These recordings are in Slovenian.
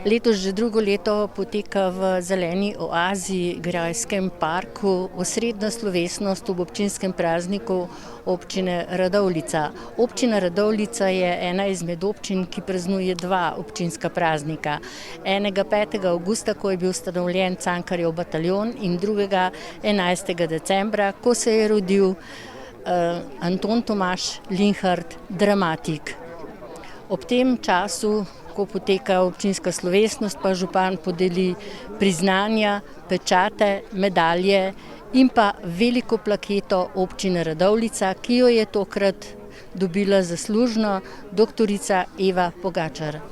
Letos že drugo leto poteka v zeleni oazi, grajskem parku, osrednja slovesnost ob občinskem prazniku občine Radovljica. Občina Radovljica je ena izmed občin, ki praznuje dva občinska praznika. Enega 5. avgusta, ko je bil ustanovljen Cankarjev bataljon, in drugega 11. decembra, ko se je rodil Anton Tomaž Linhart, dramatik. Ob tem času, ko poteka občinska slovesnost, pa župan podeli priznanja, pečate, medalje in pa veliko plaketo občine Radovljica, ki jo je tokrat dobila zaslužno doktorica Eva Pogačar.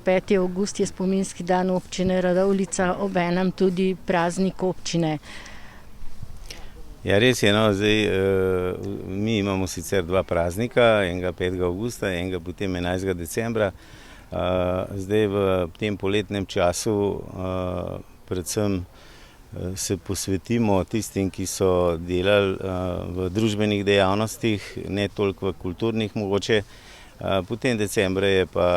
5. avgust je spominski dan občine Radovljica, obenem tudi praznik občine. Ja, res je, no, zdaj mi imamo sicer dva praznika, enega 5. avgusta, enega potem 11. decembra. Zdaj v tem poletnem času predvsem se posvetimo tistim, ki so delali v družbenih dejavnostih, ne toliko v kulturnih mogoče. Potem decembra je pa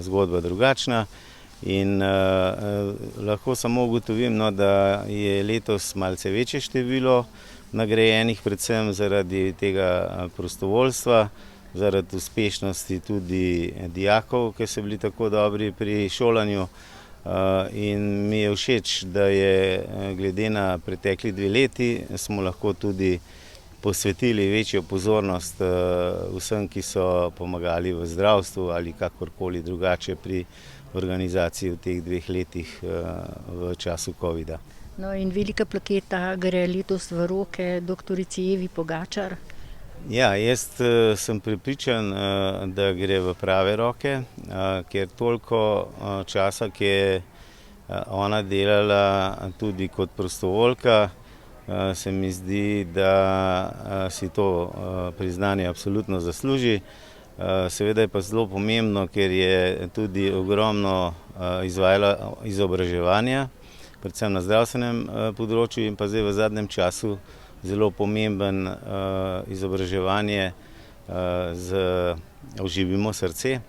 zgodba drugačna in lahko samo ugotovim, no, da je letos malce večje število nagrajenih, predvsem zaradi tega prostovoljstva, zaradi uspešnosti tudi dijakov, ki so bili tako dobri pri šolanju. In mi je všeč, da je glede na pretekli 2 leti smo lahko tudi posvetili večjo pozornost vsem, ki so pomagali v zdravstvu ali kakorkoli drugače pri organizaciji v teh 2 letih v času covida. No, in velika plaketa gre letos v roke doktorici Evi Pogačar. Ja, jaz sem prepričan, da gre v prave roke, ker toliko časa, ki je ona delala tudi kot prostovoljka, se mi zdi, da si to priznanje absolutno zasluži. Seveda je pa zelo pomembno, ker je tudi ogromno izvajala izobraževanja, predvsem na zdravstvenem področju in pa zdaj v zadnjem času zelo pomemben izobraževanje z Oživimo srce.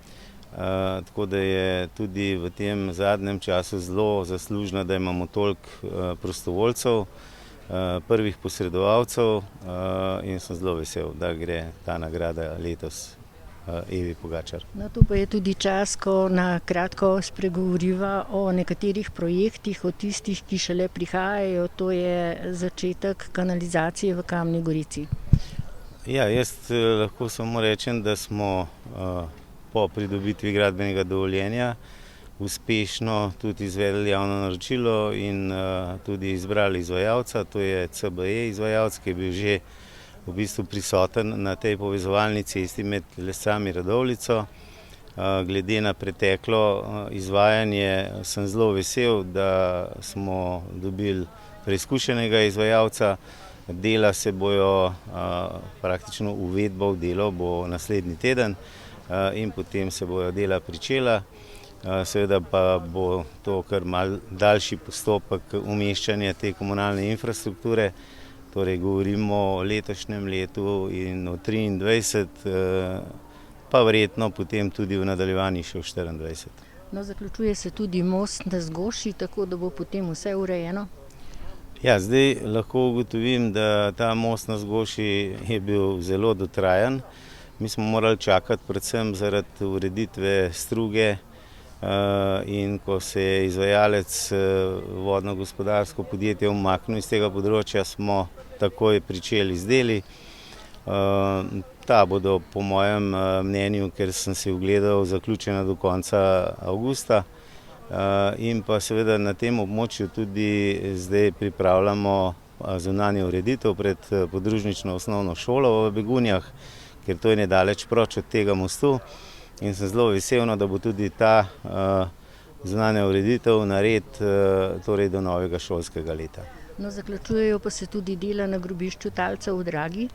Tako da je tudi v tem zadnjem času zelo zaslužno, da imamo toliko prostovoljcev, prvih posredovalcev in sem zelo vesel, da gre ta nagrada letos Evi Pogačar. No, to pa je tudi čas, ko na kratko spregovoriva o nekaterih projektih, o tistih, ki šele prihajajo, to je začetek kanalizacije v Kamni Gorici. Ja, jaz lahko samo rečem, da smo po pridobitvi gradbenega dovoljenja uspešno tudi izvedli javno naročilo in tudi izbrali izvajalca, to je CBE izvajalec, ki je bil že v bistvu prisoten na tej povezovalni cesti med Lescami in Radovljico. Glede na preteklo izvajanje sem zelo vesel, da smo dobili preizkušenega izvajalca. Dela se bojo, praktično uvedba v delo bo naslednji teden in potem se bojo dela pričela. Seveda pa bo to kar mal daljši postopek umeščanja te komunalne infrastrukture. Torej govorimo o letošnjem letu in o 2023, pa verjetno potem tudi v nadaljevanju še v 2024. No, zaključuje se tudi most na Zgoši, tako da bo potem vse urejeno? Ja, zdaj lahko ugotovim, da ta most na Zgoši je bil zelo dotrajan. Mi smo morali čakati predvsem zaradi ureditve struge in ko se je izvajalec vodno-gospodarsko podjetje umaknil iz tega področja, smo takoj pričeli z deli. Ta bodo po mojem mnenju, ker sem si ogledal, zaključena do konca avgusta. In pa seveda na tem območju tudi zdaj pripravljamo zunanjo ureditev pred podružnično osnovno šolo v Begunjah, ker to je nedaleč proč od tega mostu. In sem zelo vesel, da bo tudi ta zunanja ureditev nared torej do novega šolskega leta. No, zaključujejo pa se tudi dela na grobišču Talca v Dragi.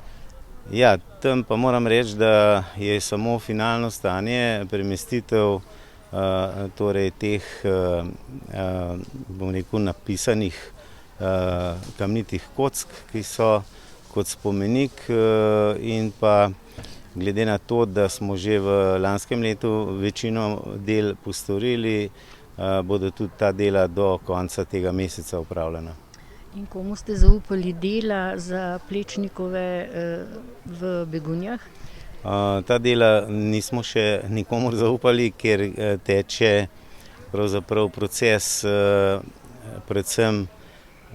Ja, tam pa moram reči, da je samo finalno stanje premestitev torej teh, bom rekel, napisanih kamnitih kock, ki so kot spomenik in pa glede na to, da smo že v lanskem letu večino del postorili, bodo tudi ta dela do konca tega meseca opravljena. In komu ste zaupali dela za Plečnikove v Begunjah? Ta dela nismo še nikomur zaupali, ker teče pravzaprav proces predvsem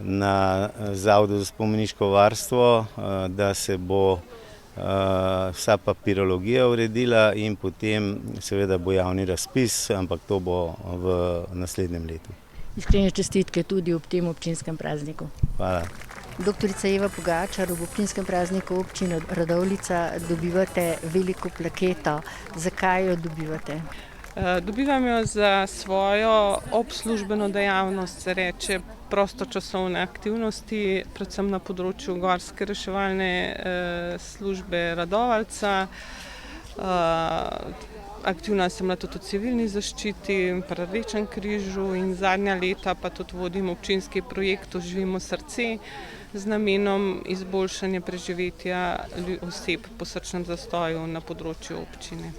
na Zavodu za spomeniško varstvo, da se bo vsa papirologija uredila in potem seveda bo javni razpis, ampak to bo v naslednjem letu. Iskrene čestitke tudi ob tem občinskem prazniku. Hvala. Doktorica Eva Pogačar, ob občinskem prazniku občine Radovljica dobivate veliko plaketo. Zakaj jo dobivate? Dobivam jo za svojo obslužbeno dejavnost, se reče prostočasovne aktivnosti, predvsem na področju gorske reševalne službe Radovljica. Aktivna sem bila tudi v civilni zaščiti, pri Rdečem križu in zadnja leta pa tudi vodim občinski projekt Oživimo srce z namenom izboljšanja preživetja oseb po srčnem zastoju na področju občine.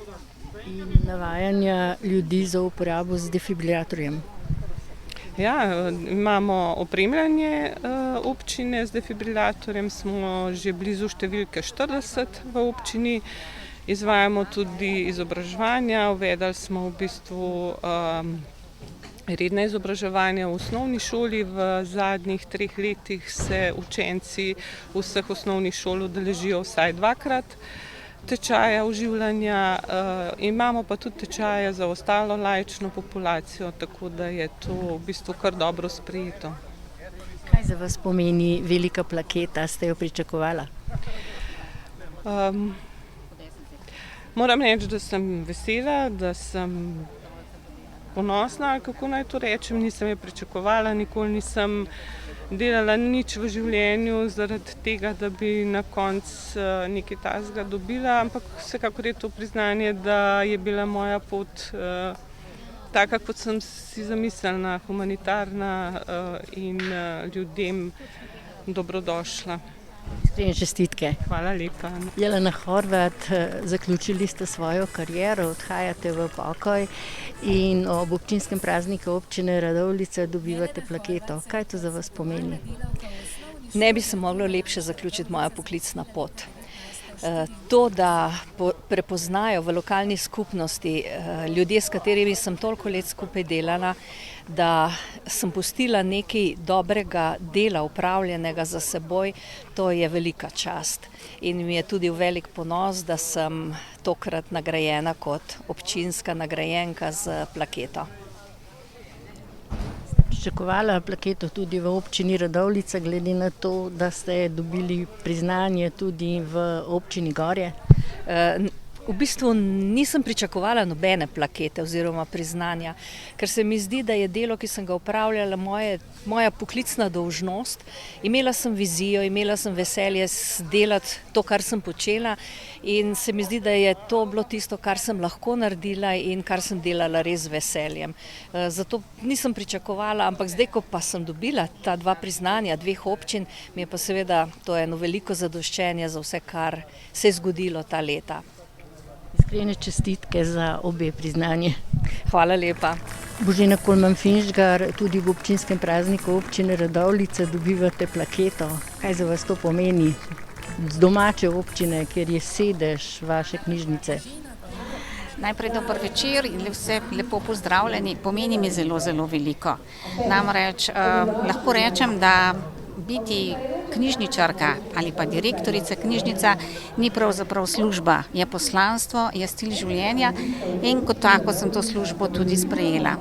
In navajanja ljudi za uporabo z defibrilatorjem. Ja, imamo opremljanje občine z defibrilatorjem, smo že blizu številke 40 v občini. Izvajamo tudi izobraževanja, uvedli smo v bistvu redna izobraževanja v osnovni šoli. V zadnjih 3 letih se učenci vseh osnovnih šol udeležijo vsaj 2-krat tečaja oživljanja, imamo pa tudi tečaje za ostalo laično populacijo, tako da je to v bistvu kar dobro sprejeto. Kaj za vas pomeni velika plaketa? Ste jo pričakovala? Moram reči, da sem vesela, da sem ponosna, kako naj to rečem, nisem je pričakovala, nikoli nisem delala nič v življenju zaradi tega, da bi na koncu nekaj takega dobila, ampak vsekakor je to priznanje, da je bila moja pot taka, kot sem si zamislila, humanitarna in ljudem dobrodošla. Iskrene čestitke. Hvala lepa. Jelena Horvat, zaključili ste svojo kariero, odhajate v pokoj in ob občinskem prazniku občine Radovljica dobivate plaketo. Kaj to za vas pomeni? Ne bi se moglo lepše zaključiti moja poklicna pot. To, da prepoznajo v lokalni skupnosti ljudje, s katerimi sem toliko let skupaj delala, da sem pustila nekaj dobrega dela upravljenega za seboj, to je velika čast. In mi je tudi velik ponos, da sem tokrat nagrajena kot občinska nagrajenka z plaketo. Pričakovala plaketo tudi v občini Radovljica, glede na to, da ste dobili priznanje tudi v občini Gorje? V bistvu nisem pričakovala nobene plakete oziroma priznanja, ker se mi zdi, da je delo, ki sem ga upravljala, moja poklicna dolžnost. Imela sem vizijo, imela sem veselje delati to, kar sem počela, in se mi zdi, da je to bilo tisto, kar sem lahko naredila in kar sem delala res z veseljem. Zato nisem pričakovala, ampak zdaj, ko pa sem dobila ta 2 priznanja 2 občin, mi je pa seveda to eno veliko zadoščenje za vse, kar se je zgodilo ta leta. Iskrene čestitke za obe priznanje. Hvala lepa. Božena Kolman Finžgar, tudi v občinskem prazniku občine Radovljica dobivate plaketo. Kaj za vas to pomeni? Z domače občine, kjer je sedež vaše knjižnice. Najprej dober večer in vse lepo pozdravljeni. Pomeni mi zelo, zelo veliko. Namreč lahko rečem, da biti knjižničarka ali pa direktorica knjižnica ni pravzaprav služba, je poslanstvo, je stil življenja in kot tako sem to službo tudi sprejela.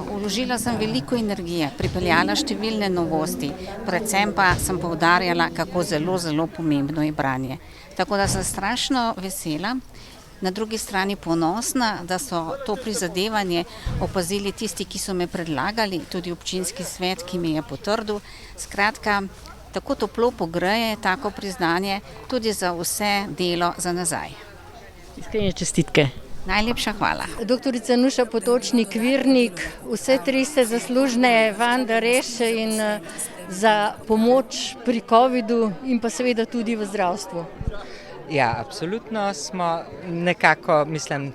Vložila sem veliko energije, pripeljala številne novosti, predvsem pa sem poudarjala, kako zelo, zelo pomembno je branje. Tako da sem strašno vesela, na drugi strani ponosna, da so to prizadevanje opazili tisti, ki so me predlagali, tudi občinski svet, ki mi je potrdil. Skratka, tako toplo pogreje tako priznanje tudi za vse delo za nazaj. Iskrene čestitke. Najlepša hvala. Doktorica Nuša Potočnik-Virnik, vse 3 ste zaslužne vam, da reše in za pomoč pri covidu in pa seveda tudi v zdravstvu. Ja, absolutno smo nekako, mislim,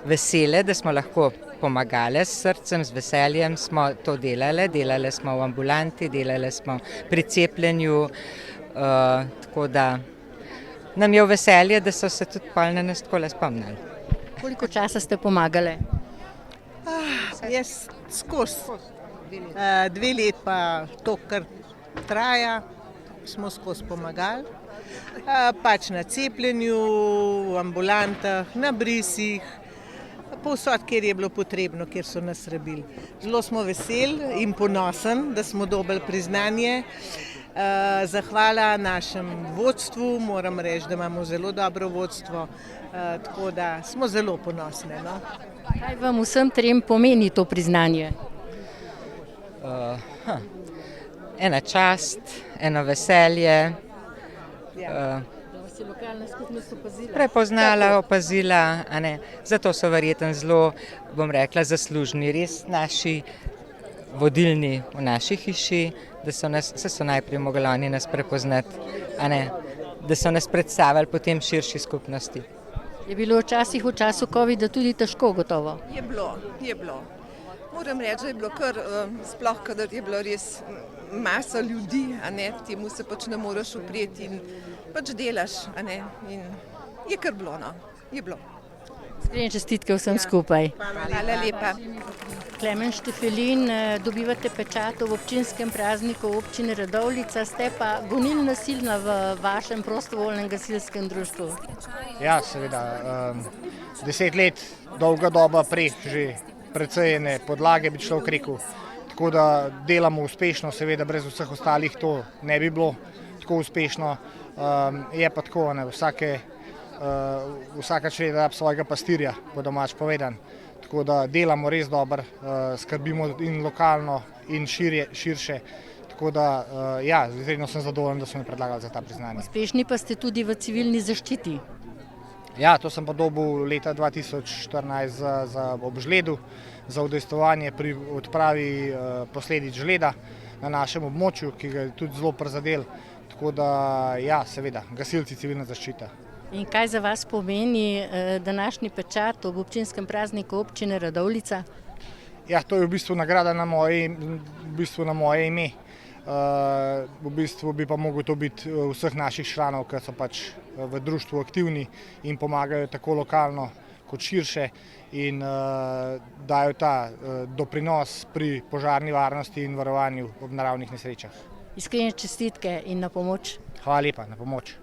vesele, da smo lahko pomagali s srcem, z veseljem smo to delali smo v ambulanti, delali smo pri cepljenju, tako da nam je v veselje, da so se tudi pol na nas takole spomnili. Koliko časa ste pomagali? Jaz skozi 2 let pa to, kar traja, smo skozi pomagali. Pač na cepljenju, v ambulantah, na brisih, povsod, kjer je bilo potrebno, kjer so nas rabili. Zelo smo veseli in ponosni, da smo dobili priznanje. Zahvala našem vodstvu, moram reči, da imamo zelo dobro vodstvo, tako da smo zelo ponosni. No? Kaj vam vsem trem pomeni to priznanje? Ena čast, eno veselje, Da vas je lokalna skupnost opazila? prepoznala, opazila, a ne. Zato so verjetno zelo, bom rekla, zaslužni res naši vodilni v naši hiši, da so nas, se so najprej mogli oni nas prepoznati, a ne, da so nas predstavili potem širši skupnosti. Je bilo včasih v času covida tudi težko, gotovo? Je bilo. Moram reči, da je bilo kar, sploh kadar je bilo res masa ljudi, a ne, temu se pač ne moreš upreti in pač delaš, a ne, in je kar bilo, no, je bilo. Iskrene čestitke vsem skupaj. Hvala lepa. Klemen Štefelin, dobivate pečato v občinskem prazniku občine Radovljica, ste pa gonilna sila v vašem prostovoljnem gasilskem društvu. Ja, seveda. 10 let, dolga doba prek že precej ene podlage, bi človek rekel. Tako da delamo uspešno, seveda brez vseh ostalih to ne bi bilo tako uspešno. Je pa tako, ne, vsaka čreda svojega pastirja, po domač povedan. Tako da delamo res dobro, skrbimo in lokalno in širše. Tako da, ja, izredno sem zadovoljen, da so mi predlagali za ta priznanje. Uspešni pa ste tudi v civilni zaščiti. Ja, to sem pa dobil leta 2014 za ob žledu, za udejstvovanje pri odpravi posledic žleda na našem območju, ki ga je tudi zelo prizadel. Tako da, ja, seveda, gasilci, civilna zaščita. In kaj za vas pomeni današnji pečat ob občinskem prazniku občine Radovljica? Ja, to je v bistvu nagrada na moje ime. V bistvu bi pa mogel to biti vseh naših članov, ki so pač v društvu aktivni in pomagajo tako lokalno kot širše in dajo ta doprinos pri požarni varnosti in varovanju ob naravnih nesrečah. Iskrene čestitke in na pomoč. Hvala lepa, na pomoč.